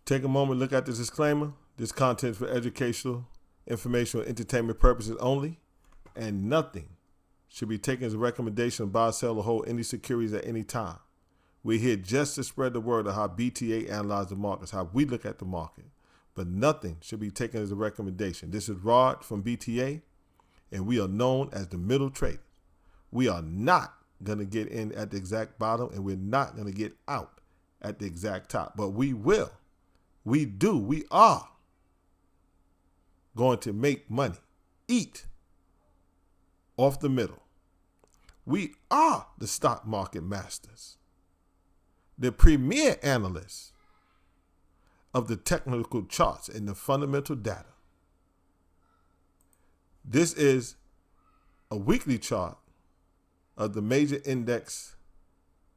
Take a moment, look at this disclaimer. This content is for educational, informational, and entertainment purposes only, and nothing should be taken as a recommendation to buy, sell, or hold any securities at any time. We're here just to spread the word of how BTA analyzes the markets, how we look at the market, but nothing should be taken as a recommendation. This is Rod from BTA, and we are known as the middle traders. We are not going to get in at the exact bottom, and we're not going to get out at the exact top, but we will. We are going to make money, eat off the middle. We are the stock market masters, the premier analysts of the technical charts and the fundamental data. This is a weekly chart of the major index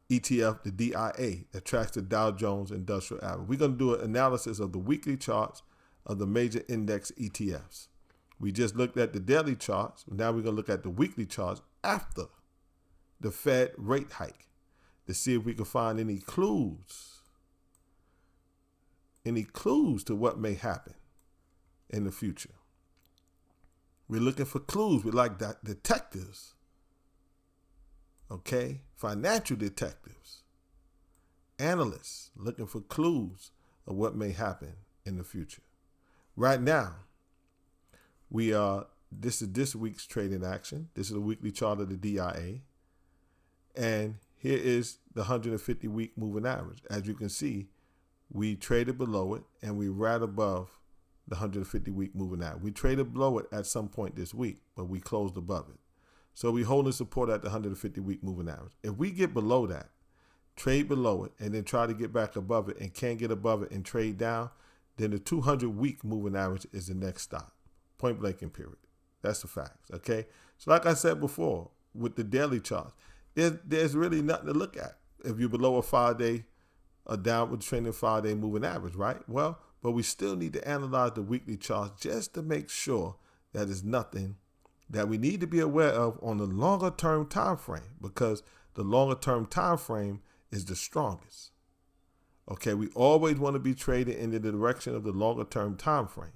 ETF, the DIA, that tracks the Dow Jones Industrial Average. We're going to do an analysis of the weekly charts of the major index ETFs. We just looked at the daily charts. Now we're going to look at the weekly charts after the Fed rate hike to see if we can find any clues to what may happen in the future. We're looking for clues. We're like detectives, okay? Financial detectives, analysts looking for clues of what may happen in the future. Right now, this is this week's trading action. This is a weekly chart of the DIA. And here is the 150-week moving average. As you can see, we traded below it and we right above the 150-week moving average. We traded below it at some point this week, but we closed above it. So we holding support at the 150-week moving average. If we get below that, trade below it, and then try to get back above it and can't get above it and trade down, then the 200-week moving average is the next stop. Point blank in period. That's the facts, okay? So like I said before, with the daily charts, there's really nothing to look at if you're below a downward trending 5-day moving average, right? Well, but we still need to analyze the weekly charts just to make sure that there's nothing that we need to be aware of on the longer term time frame, because the longer term time frame is the strongest. Okay, we always want to be trading in the direction of the longer term time frame.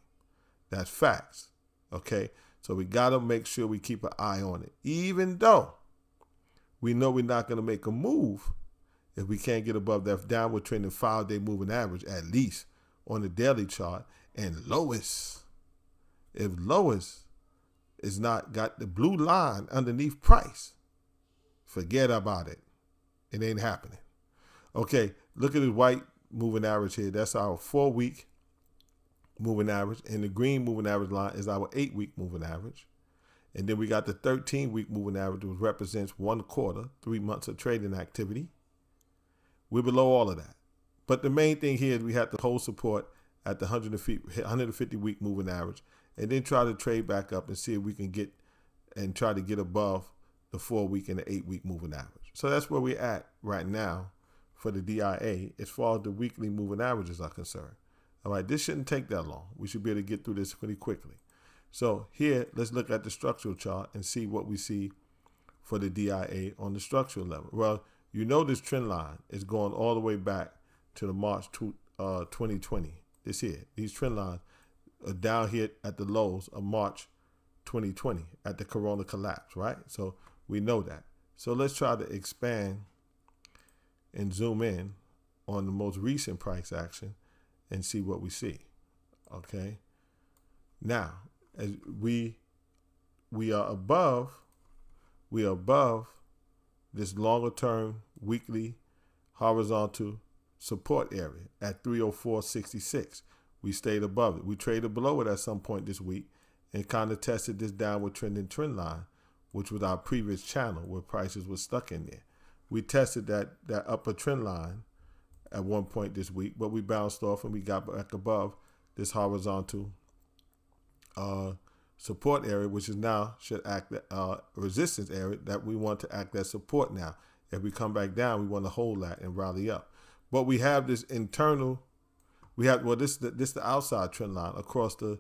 That's facts. Okay, so we got to make sure we keep an eye on it, even though we know we're not going to make a move if we can't get above that downward trending 5-day moving average, at least on the daily chart. And if Lois is not got the blue line underneath price, forget about it. It ain't happening. Okay, look at the white moving average here. That's our 4-week moving average. And the green moving average line is our 8-week moving average. And then we got the 13-week moving average, which represents 1 quarter, 3 months of trading activity. We're below all of that. But the main thing here is we have to hold support at the 150-week moving average, and then try to trade back up and see if we can try to get above the 4-week and the 8-week moving average. So that's where we're at right now for the DIA as far as the weekly moving averages are concerned. All right, this shouldn't take that long. We should be able to get through this pretty quickly. So here, let's look at the structural chart and see what we see for the DIA on the structural level. Well, you know this trend line is going all the way back to the March 2020. This here, these trend lines are down here at the lows of March 2020 at the corona collapse, right? So we know that. So let's try to expand and zoom in on the most recent price action and see what we see. Okay. Now, as we are above this longer term weekly horizontal support area at 304.66. We stayed above it. We traded below it at some point this week and kind of tested this downward trending trend line, which was our previous channel where prices were stuck in there. We tested that upper trend line at one point this week, but we bounced off and we got back above this horizontal support area, which is now should act resistance area that we want to act as support now. If we come back down, we want to hold that and rally up. But we have this internal, this the outside trend line across the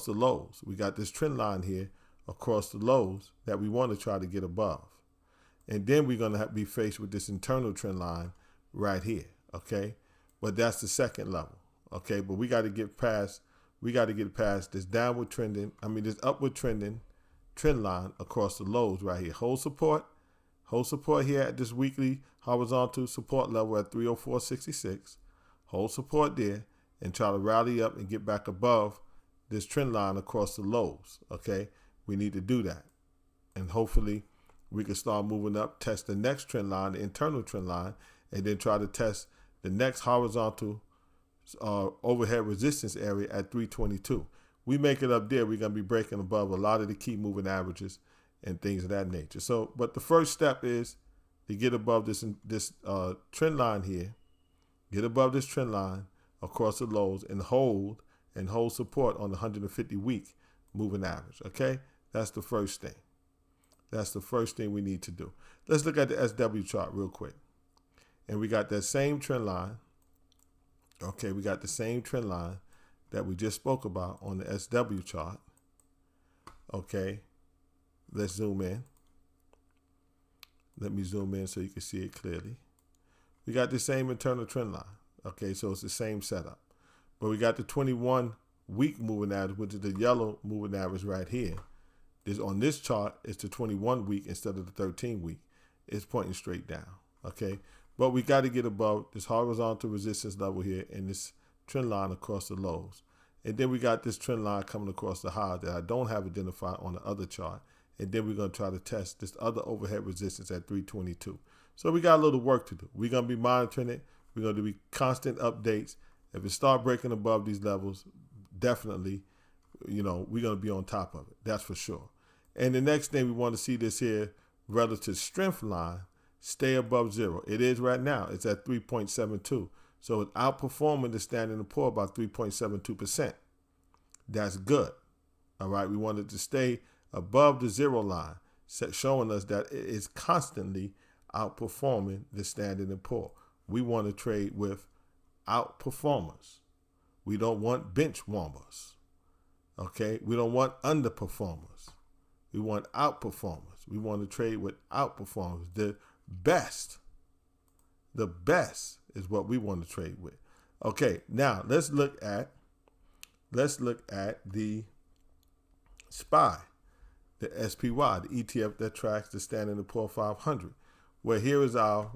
lows. We got this trend line here across the lows that we want to try to get above. And then we're going to be faced with this internal trend line right here, okay? But that's the second level, Okay, but we got to get past this downward trending, this upward trending trend line across the lows right here. Hold support here at this weekly horizontal support level at 304.66. Hold support there and try to rally up and get back above this trend line across the lows. Okay, we need to do that, and hopefully we can start moving up, test the next trend line, the internal trend line, and then try to test the next horizontal overhead resistance area at 322. We make it up there, we're going to be breaking above a lot of the key moving averages and things of that nature. So, but the first step is to get above this trend line here, get above this trend line across the lows and hold support on the 150 week moving average. Okay, that's the first thing. That's the first thing we need to do. Let's look at the SW chart real quick. And we got that same trend line. Okay, we got the same trend line that we just spoke about on the SW chart. Okay, let's zoom in. Let me zoom in so you can see it clearly. We got the same internal trend line. Okay, so it's the same setup. But we got the 21 week moving average, which is the yellow moving average right here. On this chart, it's the 21 week instead of the 13 week. It's pointing straight down. Okay, but we got to get above this horizontal resistance level here and this trend line across the lows. And then we got this trend line coming across the high that I don't have identified on the other chart. And then we're going to try to test this other overhead resistance at 322. So we got a little work to do. We're going to be monitoring it. We're going to do constant updates. If it start breaking above these levels, definitely, we're going to be on top of it. That's for sure. And the next thing we want to see this here relative strength line stay above zero. It is right now. It's at 3.72. So it's outperforming the Standard & Poor's by 3.72%. That's good. All right. We want it to stay above the zero line, showing us that it is constantly outperforming the Standard & Poor's. We want to trade with outperformers. We don't want bench warmers. Okay. We don't want underperformers. We want outperformers. We want to trade with outperformers. The best is what we want to trade with. Okay, now let's look at the SPY, the SPY, the ETF that tracks the Standard & Poor's 500. Where here is our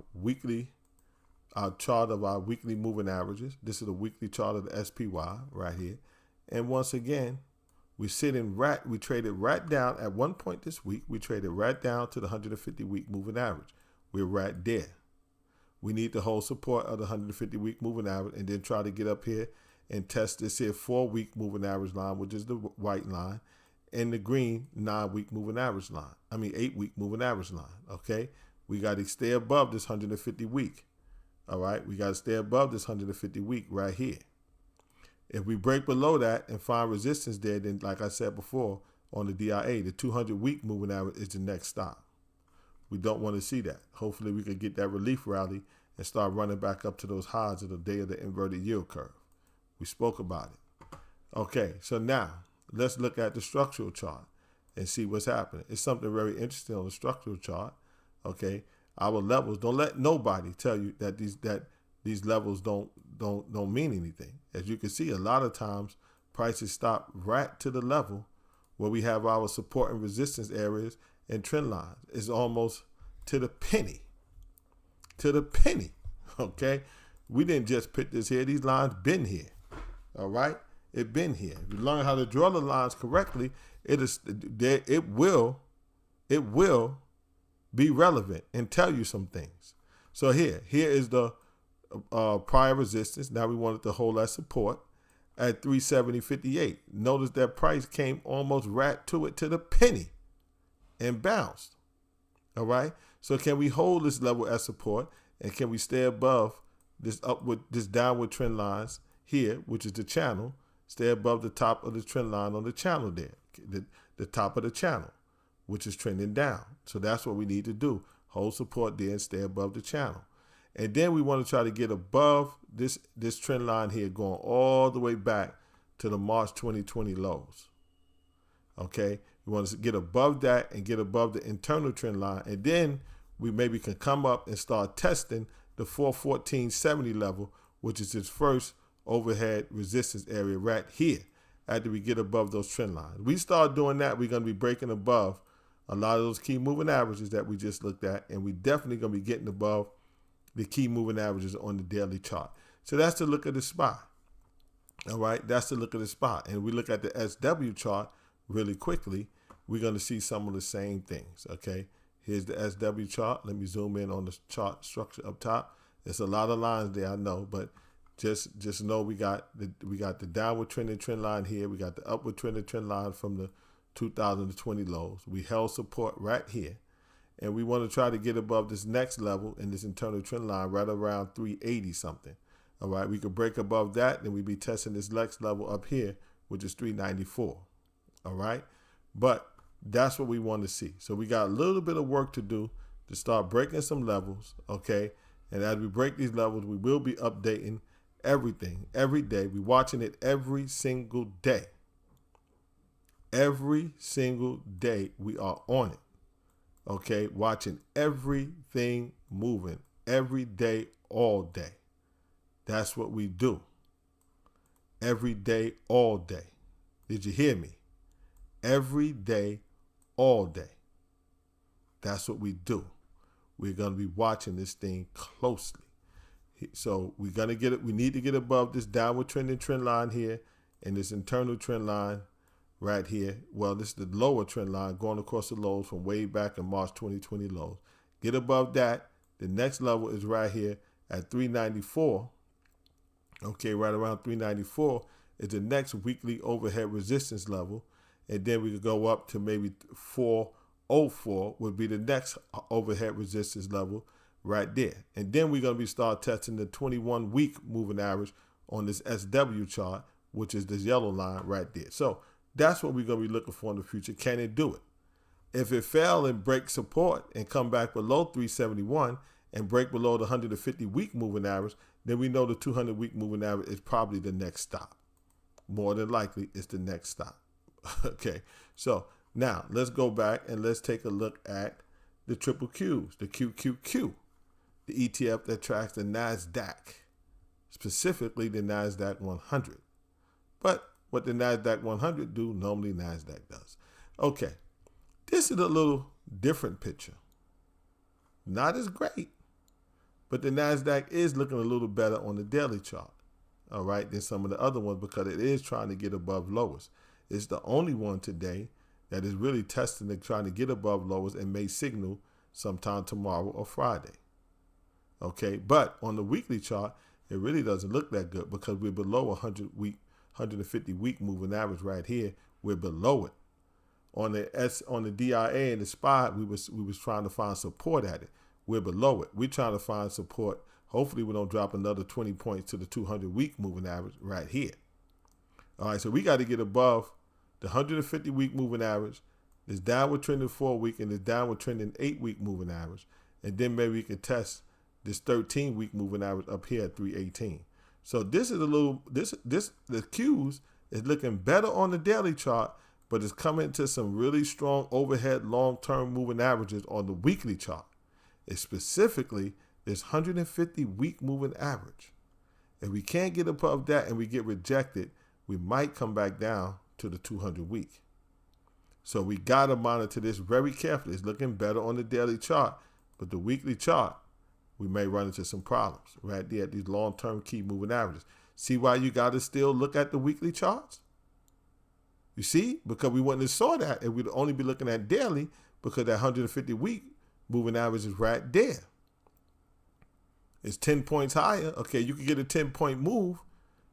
chart of our weekly moving averages. This is a weekly chart of the SPY right here. And once again, we traded right down at one point this week. We traded right down to the 150 week moving average. We're right there. We need to hold support of the 150 week moving average and then try to get up here and test this here 4 week moving average line, which is the white line, and the green 9 week moving average line. 8 week moving average line. Okay. We got to stay above this 150 week. All right. We got to stay above this 150 week right here. If we break below that and find resistance there, then like I said before on the DIA, the 200 week moving average is the next stop. We don't want to see that. Hopefully we could get that relief rally and start running back up to those highs of the day of the inverted yield curve. We spoke about it. Okay, so now let's look at the structural chart and see what's happening. It's something very interesting on the structural chart. Okay, our levels, don't let nobody tell you that these levels don't mean anything. As you can see, a lot of times prices stop right to the level where we have our support and resistance areas and trend lines. It's almost to the penny. To the penny. Okay? We didn't just put this here. These lines been here. All right? It been here. If you learn how to draw the lines correctly, it will be relevant and tell you some things. So here is the prior resistance. Now we wanted to hold that support at 370.58. Notice that price came almost right to it to the penny and bounced. All right. So can we hold this level as support, and can we stay above this downward trend lines here, which is the channel, stay above the top of the trend line on the channel there, the top of the channel, which is trending down. So that's what we need to do. Hold support there and stay above the channel. And then we want to try to get above this trend line here, going all the way back to the March 2020 lows. Okay, we want to get above that and get above the internal trend line. And then we maybe can come up and start testing the 414.70 level, which is its first overhead resistance area right here after we get above those trend lines. We start doing that, we're going to be breaking above a lot of those key moving averages that we just looked at, and we definitely going to be getting above the key moving averages on the daily chart. So that's the look of the SPY. All right, that's the look of the SPY. And we look at the SW chart really quickly, we're going to see some of the same things. Okay, here's the SW chart. Let me zoom in on the chart structure up top. There's a lot of lines there, I know, but just know we got the downward trending trend line here. We got the upward trending trend line from the 2020 lows. We held support right here, and we want to try to get above this next level in this internal trend line right around 380 something. All right, we could break above that, then we'd be testing this next level up here, which is 394. All right, but that's what we want to see. So we got a little bit of work to do to start breaking some levels. Okay, and as we break these levels, we will be updating everything every day. We're watching it every single day. Every single day we are on it. Okay, watching everything moving every day, all day. That's what we do. Every day, all day. Did you hear me? Every day, all day. That's what we do. We're going to be watching this thing closely. So we're going to get it. We need to get above this downward trending trend line here and this internal trend line right here. Well, this is the lower trend line going across the lows from way back in March 2020 lows. Get above that. The next level is right here at 394. Okay, right around 394 is the next weekly overhead resistance level. And then we could go up to maybe 404 would be the next overhead resistance level right there. And then we're going to be start testing the 21-week moving average on this SW chart, which is this yellow line right there. So that's what we're going to be looking for in the future. Can it do it? If it fail and break support and come back below 371 and break below the 150-week moving average, then we know the 200-week moving average is probably the next stop. More than likely, it's the next stop. Okay, so now let's go back and let's take a look at the triple Qs, the QQQ, the ETF that tracks the NASDAQ, specifically the NASDAQ 100. But what the NASDAQ 100 do, normally NASDAQ does. Okay, this is a little different picture. Not as great, but the NASDAQ is looking a little better on the daily chart, all right, than some of the other ones because it is trying to get above lowers. It's the only one today that is really testing and trying to get above lowers and may signal sometime tomorrow or Friday. Okay, but on the weekly chart, it really doesn't look that good because we're below 150-week moving average right here. We're below it. On the DIA and the SPY, we was trying to find support at it. We're below it. We're trying to find support. Hopefully we don't drop another 20 points to the 200-week moving average right here. All right, so we got to get above the 150-week moving average, this downward trending 4-week, and this downward trending 8-week moving average. And then maybe we can test this 13-week moving average up here at 318. So this is a little, the Qs is looking better on the daily chart, but it's coming to some really strong overhead long-term moving averages on the weekly chart. It's specifically this 150-week moving average. If we can't get above that and we get rejected, we might come back down to the 200-week. So we got to monitor this very carefully. It's looking better on the daily chart, but the weekly chart, we may run into some problems right there at these long-term key moving averages. See why you got to still look at the weekly charts? You see? Because we wouldn't have saw that and we'd only be looking at daily because that 150-week moving average is right there. It's 10 points higher. Okay, you can get a 10-point move.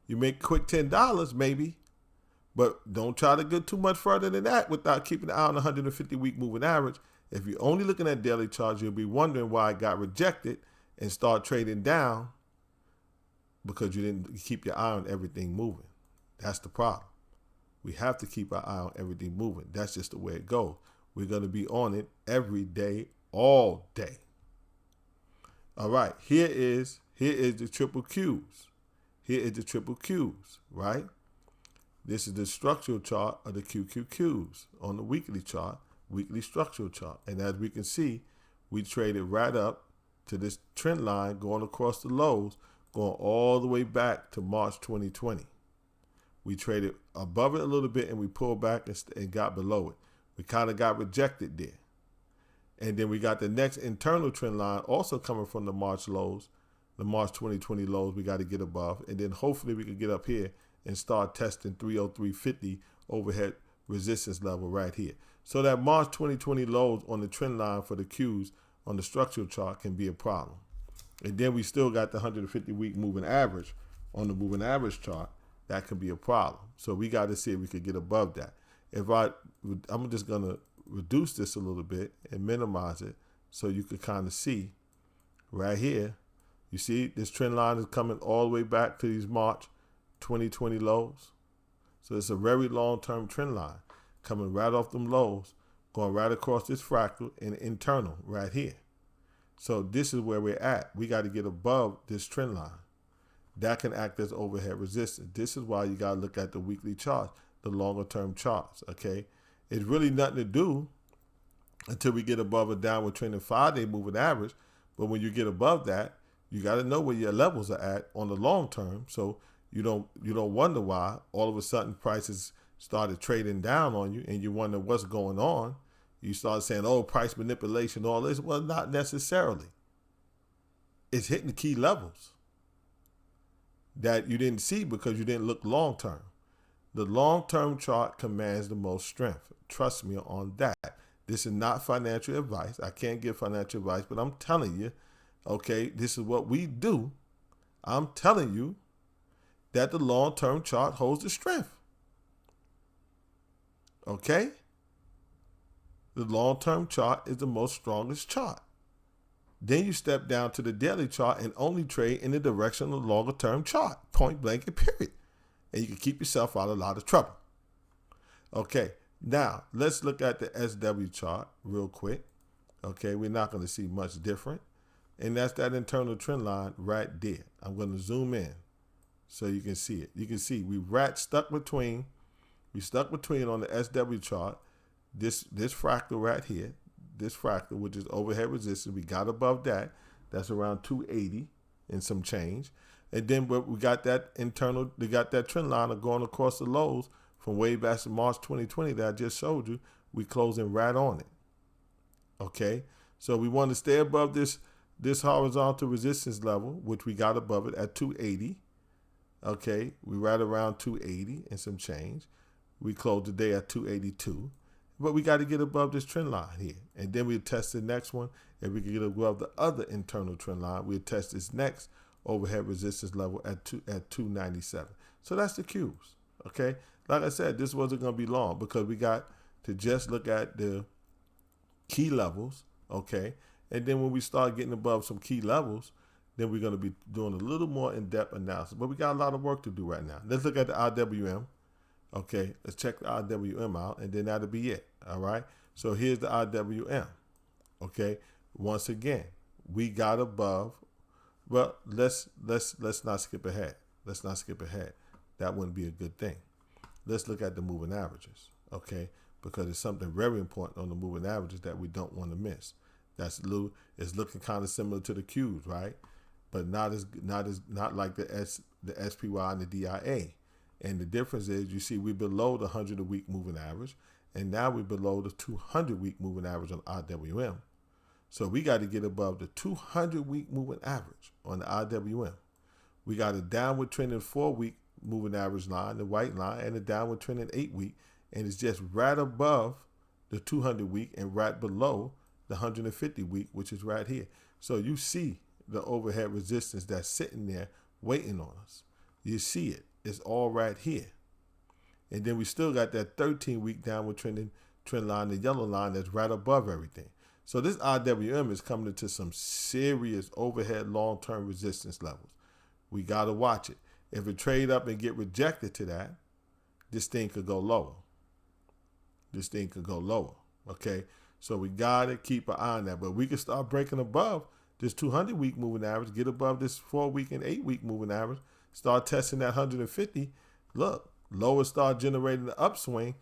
You make quick $10 maybe, but don't try to get too much further than that without keeping an eye on the 150-week moving average. If you're only looking at daily charts, you'll be wondering why it got rejected and start trading down because you didn't keep your eye on everything moving. That's the problem. We have to keep our eye on everything moving. That's just the way it goes. We're going to be on it every day, all day. All right, here is the triple Qs. Here is the triple Qs, right? This is the structural chart of the QQQs on the weekly chart, weekly structural chart. And as we can see, we traded right up to this trend line going across the lows, going all the way back to March 2020. We traded above it a little bit and we pulled back and got below it. We kind of got rejected there. And then we got the next internal trend line also coming from the March lows, the March 2020 lows we got to get above. And then hopefully we can get up here and start testing 303.50 overhead resistance level right here. So that March 2020 lows on the trend line for the Qs on the structural chart can be a problem. And then we still got the 150-week moving average on the moving average chart. That could be a problem. So we got to see if we could get above that. I'm just going to reduce this a little bit and minimize it so you could kind of see right here. You see this trend line is coming all the way back to these March 2020 lows. So it's a very long-term trend line coming right off them lows, going right across this fractal and internal right here. So this is where we're at. We got to get above this trend line. That can act as overhead resistance. This is why you got to look at the weekly charts, the longer term charts, okay? It's really nothing to do until we get above a downward trending 5-day moving average. But when you get above that, you got to know where your levels are at on the long term. So you don't wonder why all of a sudden prices started trading down on you and you wonder what's going on. You start saying, oh, price manipulation, all this. Well, not necessarily. It's hitting the key levels that you didn't see because you didn't look long term. The long-term chart commands the most strength. Trust me on that. This is not financial advice. I can't give financial advice, but I'm telling you, okay, this is what we do. I'm telling you that the long-term chart holds the strength. Okay? The long-term chart is the most strongest chart. Then you step down to the daily chart and only trade in the direction of the longer-term chart, point blank and period. And you can keep yourself out of a lot of trouble. Okay, now let's look at the SW chart real quick. Okay, we're not going to see much different. And that's that internal trend line right there. I'm going to zoom in so you can see it. You can see we stuck between on the SW chart, this fractal right here, this fractal, which is overhead resistance. We got above that. That's around 280 and some change. And then we got that trend line going across the lows from way back to March 2020 that I just showed you. We closing right on it. Okay, so we want to stay above this horizontal resistance level, which we got above it at 280. Okay, we right around 280 and some change. We closed the day at 282. But we got to get above this trend line here. And then we'll test the next one. If we can get above the other internal trend line, we'll test this next overhead resistance level at 297. So that's the Qs. Okay. Like I said, this wasn't going to be long because we got to just look at the key levels. Okay. And then when we start getting above some key levels, then we're going to be doing a little more in-depth analysis. But we got a lot of work to do right now. Let's look at the IWM. Okay, let's check the IWM out, and then that'll be it. All right. So here's the IWM. Okay. Once again, we got above. Well, let's not skip ahead. Let's not skip ahead. That wouldn't be a good thing. Let's look at the moving averages. Okay, because it's something very important on the moving averages that we don't want to miss. It's looking kind of similar to the Qs, right? But not like the SPY and the DIA. And the difference is, you see, we're below the 100-week moving average, and now we're below the 200-week moving average on IWM. So we got to get above the 200-week moving average on the IWM. We got a downward trending 4-week moving average line, the white line, and a downward trending 8-week, and it's just right above the 200-week and right below the 150-week, which is right here. So you see the overhead resistance that's sitting there waiting on us. You see it. It's all right here. And then we still got that 13-week downward trend line, the yellow line that's right above everything. So this IWM is coming into some serious overhead long-term resistance levels. We got to watch it. If it trade up and get rejected to that, this thing could go lower. This thing could go lower. Okay. So we got to keep an eye on that. But we can start breaking above this 200-week moving average, get above this 4-week and 8-week moving average, start testing that 150. Look, lower start generating the upswing.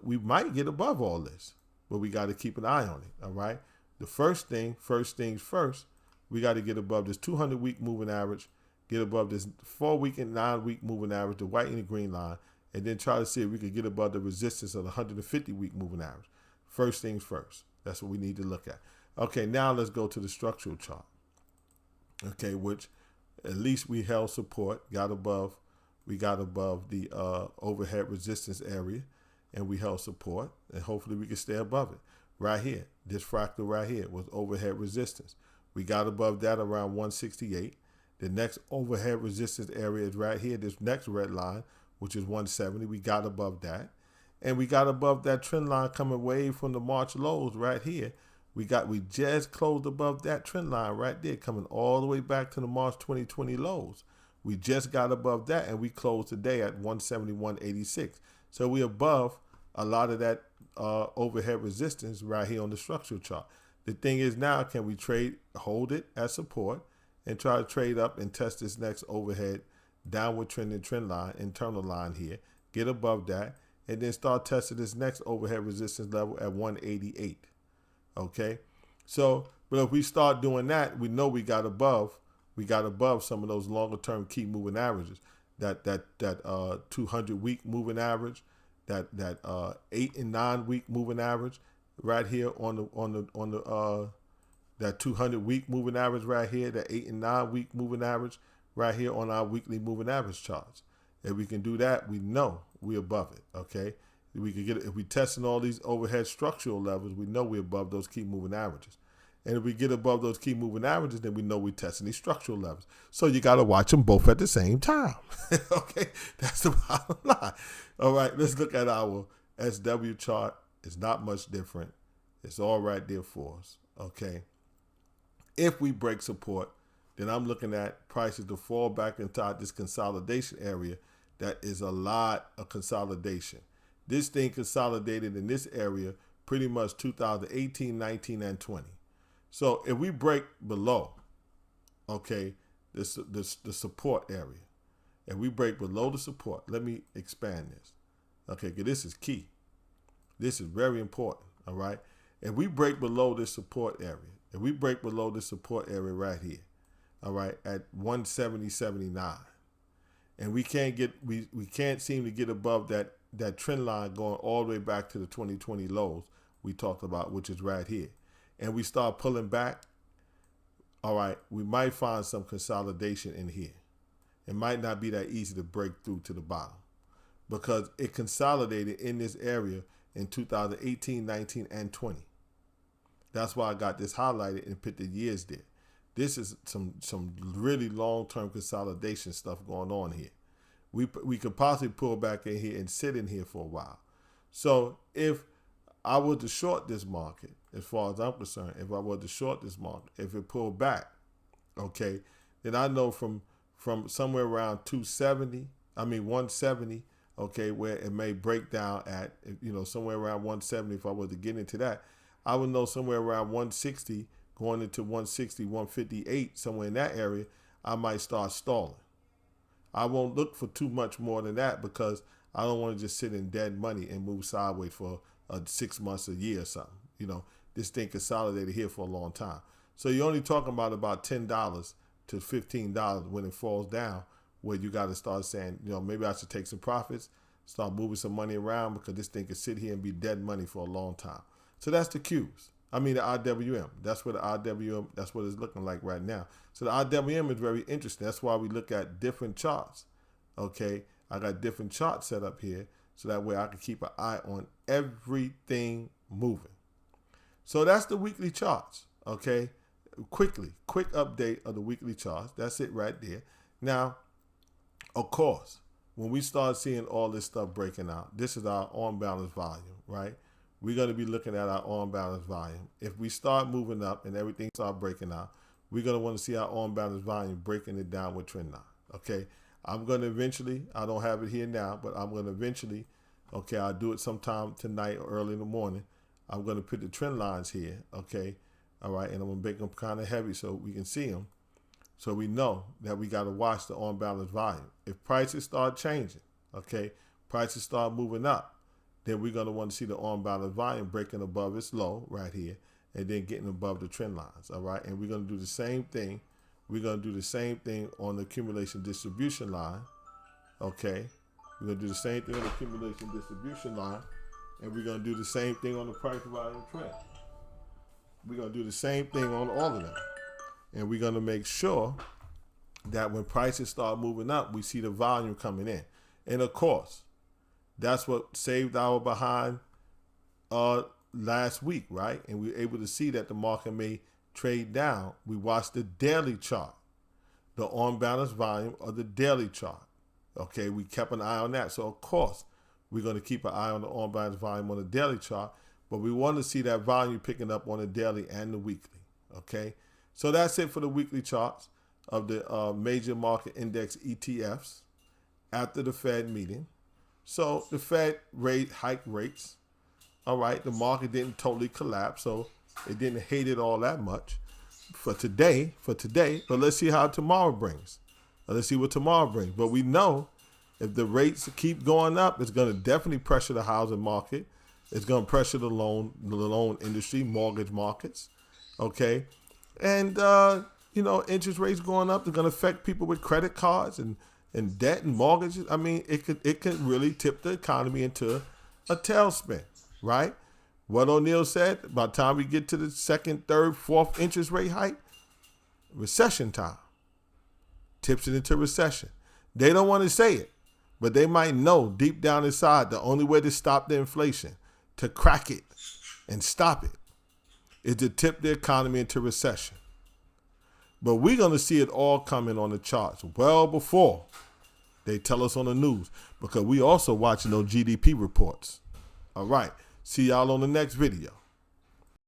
We might get above all this, but we got to keep an eye on it. All right. The first things first, we got to get above this 200-week moving average get above this 4-week and 9-week moving average, the white and the green line, and then try to see if we could get above the resistance of the 150-week moving average. First things first. That's what we need to look at. Okay, now let's go to the structural chart. Okay, which at least we held support, we got above the overhead resistance area, and we held support, and hopefully we can stay above it. Right here, this fractal right here was overhead resistance. We got above that around 168. The next overhead resistance area is right here, this next red line, which is 170. We got above that. And we got above that trend line coming away from the March lows right here. We just closed above that trend line right there, coming all the way back to the March 2020 lows. We just got above that, and we closed today at 171.86. So we above a lot of that overhead resistance right here on the structural chart. The thing is now, can we hold it as support and try to trade up and test this next overhead downward trending trend line, internal line here, get above that, and then start testing this next overhead resistance level at 188. Okay, so but if we start doing that, we know we got above some of those longer term key moving averages, that 200-week moving average, that 8 and 9 week moving average right here on the that 200-week moving average right here, that 8 and 9 week moving average right here on our weekly moving average charts. If we can do that, we know we're above it. Okay, we can get it. If we testing all these overhead structural levels, we know we're above those key moving averages. And if we get above those key moving averages, then we know we're testing these structural levels. So you got to watch them both at the same time. Okay, that's the bottom line. All right, let's look at our SW chart. It's not much different. It's all right there for us. Okay, if we break support, then I'm looking at prices to fall back into this consolidation area. That is a lot of consolidation. This thing consolidated in this area pretty much 2018, 19, and 20. So if we break below, okay, the support area, if we break below the support, let me expand this. Okay, because this is key. This is very important, all right? If we break below this support area, right here, all right, at 170.79, and we can't seem to get above that trend line going all the way back to the 2020 lows we talked about, which is right here, and we start pulling back, all right, we might find some consolidation in here. It might not be that easy to break through to the bottom because it consolidated in this area in 2018, 19, and 20. That's why I got this highlighted and put the years there. This is some really long-term consolidation stuff going on here. We could possibly pull back in here and sit in here for a while. So if I were to short this market, as far as I'm concerned, if it pulled back, okay, then I know from somewhere around 170, okay, where it may break down at, somewhere around 170, if I were to get into that, I would know somewhere around 160, going into 160, 158, somewhere in that area, I might start stalling. I won't look for too much more than that because I don't want to just sit in dead money and move sideways for 6 months, a year or something. This thing consolidated here for a long time. So you're only talking about $10 to $15 when it falls down, where you got to start saying, maybe I should take some profits, start moving some money around because this thing could sit here and be dead money for a long time. So that's the Qs. The IWM. That's what that's what it's looking like right now. So the IWM is very interesting. That's why we look at different charts. Okay, I got different charts set up here so that way I can keep an eye on everything moving. So that's the weekly charts. Okay, quick update of the weekly charts. That's it right there. Now, of course, when we start seeing all this stuff breaking out, this is our on-balance volume, right? We're going to be looking at our on-balance volume. If we start moving up and everything start breaking out, we're going to want to see our on-balance volume breaking it down with trend line. Okay, I'm going to eventually, I don't have it here now, but I'm going to eventually, okay, I'll do it sometime tonight or early in the morning. I'm going to put the trend lines here, okay, all right, and I'm going to make them kind of heavy so we can see them. So we know that we got to watch the on-balance volume. If prices start changing, okay, prices start moving up, then we're going to want to see the on-balance volume breaking above its low right here and then getting above the trend lines, all right? And we're going to do the same thing we're going to do the same thing on the accumulation distribution line. Okay. We're going to do the same thing on the accumulation distribution line. And we're going to do the same thing on the price volume trend. We're going to do the same thing on all of them. And we're going to make sure that when prices start moving up, we see the volume coming in. And of course, that's what saved our behind last week, right? And we were able to see that the market may trade down. We watched the daily chart, the on-balance volume of the daily chart. Okay, we kept an eye on that. So of course, we're going to keep an eye on the on-balance volume on the daily chart, but we want to see that volume picking up on the daily and the weekly. Okay, so that's it for the weekly charts of the major market index ETFs after the Fed meeting. So the Fed hiked rates. All right, the market didn't totally collapse, so it didn't hate it all that much for today. But let's see how tomorrow brings. Let's see what tomorrow brings. But we know if the rates keep going up, it's going to definitely pressure the housing market. It's going to pressure the loan industry, mortgage markets. Okay, and interest rates going up, they're going to affect people with credit cards and debt and mortgages. I mean, it could really tip the economy into a tailspin, right? What O'Neill said, by the time we get to the second, third, fourth interest rate hike, recession time. Tips it into recession. They don't want to say it, but they might know deep down inside the only way to stop the inflation, to crack it and stop it, is to tip the economy into recession. But we're going to see it all coming on the charts well before they tell us on the news, because we also watching those GDP reports. All right. See y'all on the next video.